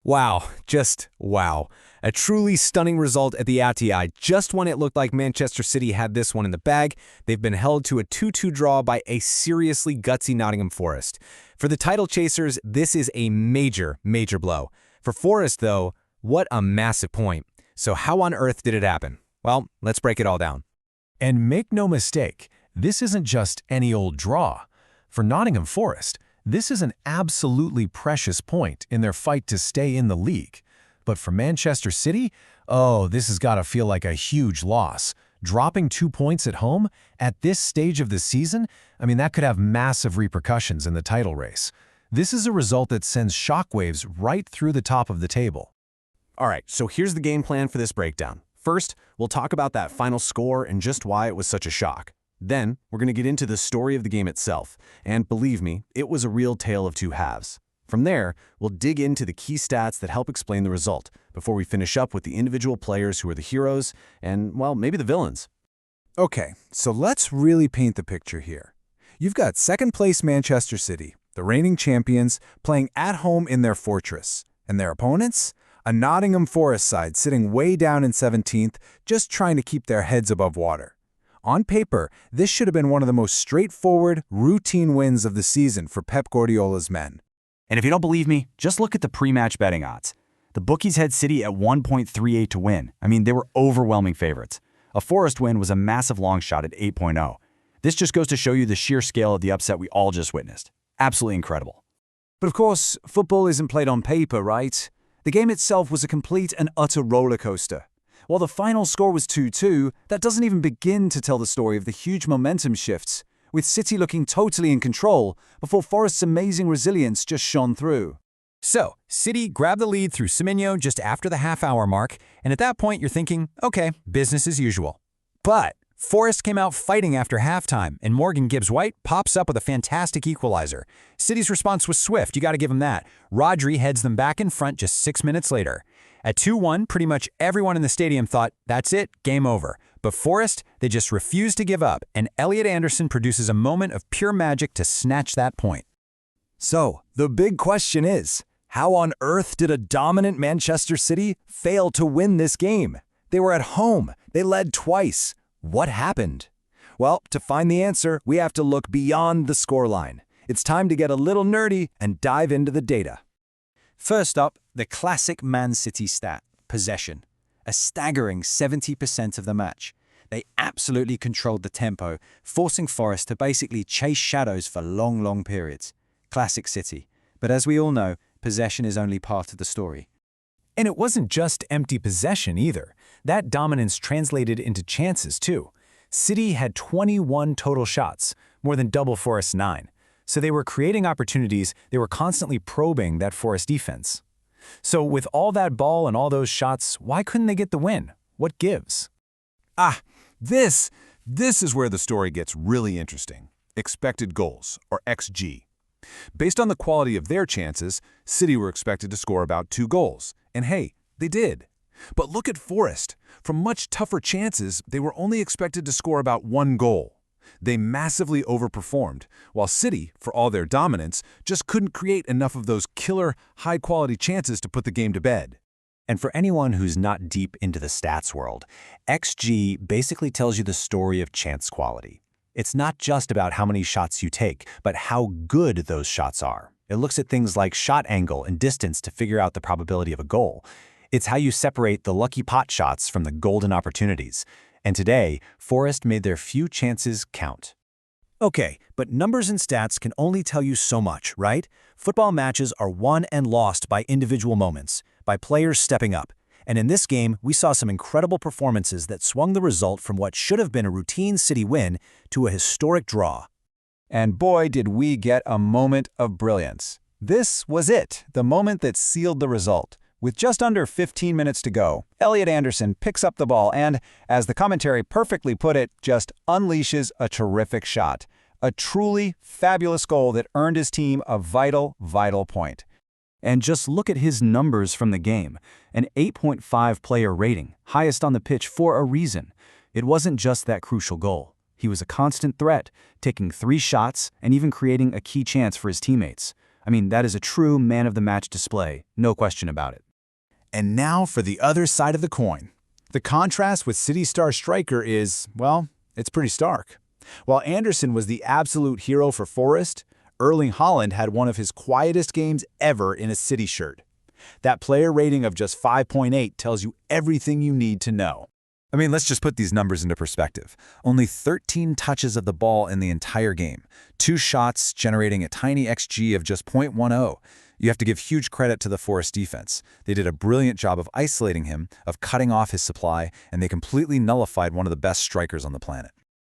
Wow, just wow. A truly stunning result at the Etihad. Just when it looked like Manchester City had this one in the bag, they've been held to a 2-2 draw by a seriously gutsy Nottingham Forest. For the title chasers, this is a major blow. For Forest, though, what a massive point. So how on earth did it happen? Well, let's break it all down. And make no mistake, this isn't just any old draw. For Nottingham Forest, this is an absolutely precious point in their fight to stay in the league. But for Manchester City, this has got to feel like a huge loss. Dropping 2 points at home at this stage of the season, that could have massive repercussions in the title race. This is a result that sends shockwaves right through the top of the table. All right, so here's the game plan for this breakdown. First, we'll talk about that final score and just why it was such a shock. Then, we're going to get into the story of the game itself, and believe me, it was a real tale of two halves. From there, we'll dig into the key stats that help explain the result, before we finish up with the individual players who are the heroes and, well, maybe the villains. Okay, so let's really paint the picture here. You've got second-place Manchester City, the reigning champions, playing at home in their fortress, and their opponents? A Nottingham Forest side sitting way down in 17th, just trying to keep their heads above water. On paper, this should have been one of the most straightforward, routine wins of the season for Pep Guardiola's men. And if you don't believe me, just look at the pre-match betting odds. The bookies had City at 1.38 to win. They were overwhelming favorites. A Forest win was a massive long shot at 8.0. This just goes to show you the sheer scale of the upset we all just witnessed. Absolutely incredible. But of course, football isn't played on paper, right? The game itself was a complete and utter roller coaster. While the final score was 2-2, that doesn't even begin to tell the story of the huge momentum shifts, with City looking totally in control before Forest's amazing resilience just shone through. So, City grabbed the lead through Semenyo just after the half-hour mark, and at that point you're thinking, okay, business as usual. But Forest came out fighting after halftime, and Gibbs-White pops up with a fantastic equalizer. City's response was swift, you got to give them that. Rodri heads them back in front just 6 minutes later. At 2-1, pretty much everyone in the stadium thought, that's it, game over. But Forest, they just refused to give up, and Elliot Anderson produces a moment of pure magic to snatch that point. So, the big question is, how on earth did a dominant Manchester City fail to win this game? They were at home, they led twice. What happened? Well, to find the answer, we have to look beyond the scoreline. It's time to get a little nerdy and dive into the data. First up, the classic Man City stat, possession. A staggering 70% of the match. They absolutely controlled the tempo, forcing Forest to basically chase shadows for long periods. Classic City. But as we all know, possession is only part of the story. And it wasn't just empty possession either. That dominance translated into chances too. City had 21 total shots, more than double Forest's 9. So they were creating opportunities, they were constantly probing that Forest defense. So with all that ball and all those shots, why couldn't they get the win? What gives? This is where the story gets really interesting. Expected goals, or XG. Based on the quality of their chances, City were expected to score about 2 goals. And hey, they did. But look at Forest. From much tougher chances, they were only expected to score about 1 goal. They massively overperformed, while City, for all their dominance, just couldn't create enough of those killer, high-quality chances to put the game to bed. And for anyone who's not deep into the stats world, XG basically tells you the story of chance quality. It's not just about how many shots you take, but how good those shots are. It looks at things like shot angle and distance to figure out the probability of a goal. It's how you separate the lucky pot shots from the golden opportunities. And today, Forest made their few chances count. Okay, but numbers and stats can only tell you so much, right? Football matches are won and lost by individual moments, by players stepping up. And in this game, we saw some incredible performances that swung the result from what should have been a routine City win to a historic draw. And boy, did we get a moment of brilliance. This was it, the moment that sealed the result. With just under 15 minutes to go, Elliot Anderson picks up the ball and, as the commentary perfectly put it, just unleashes a terrific shot. A truly fabulous goal that earned his team a vital point. And just look at his numbers from the game. An 8.5 player rating, highest on the pitch for a reason. It wasn't just that crucial goal. He was a constant threat, taking 3 shots and even creating a key chance for his teammates. I mean, that is a true man-of-the-match display, no question about it. And now for the other side of the coin. The contrast with City star striker is, well, it's pretty stark. While Anderson was the absolute hero for Forest, Erling Haaland had one of his quietest games ever in a City shirt. That player rating of just 5.8 tells you everything you need to know. I mean, let's just put these numbers into perspective. Only 13 touches of the ball in the entire game. 2 shots generating a tiny XG of just 0.10. You have to give huge credit to the Forest defense. They did a brilliant job of isolating him, of cutting off his supply, and they completely nullified one of the best strikers on the planet.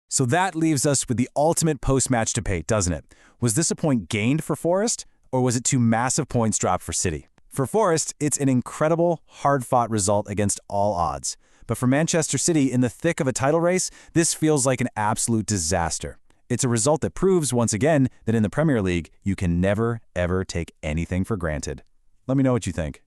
So that leaves us with the ultimate post-match debate, doesn't it? Was this a point gained for Forest, or was it 2 massive points dropped for City? For Forest, it's an incredible, hard-fought result against all odds. But for Manchester City, in the thick of a title race, this feels like an absolute disaster. It's a result that proves, once again, that in the Premier League, you can never, ever take anything for granted. Let me know what you think.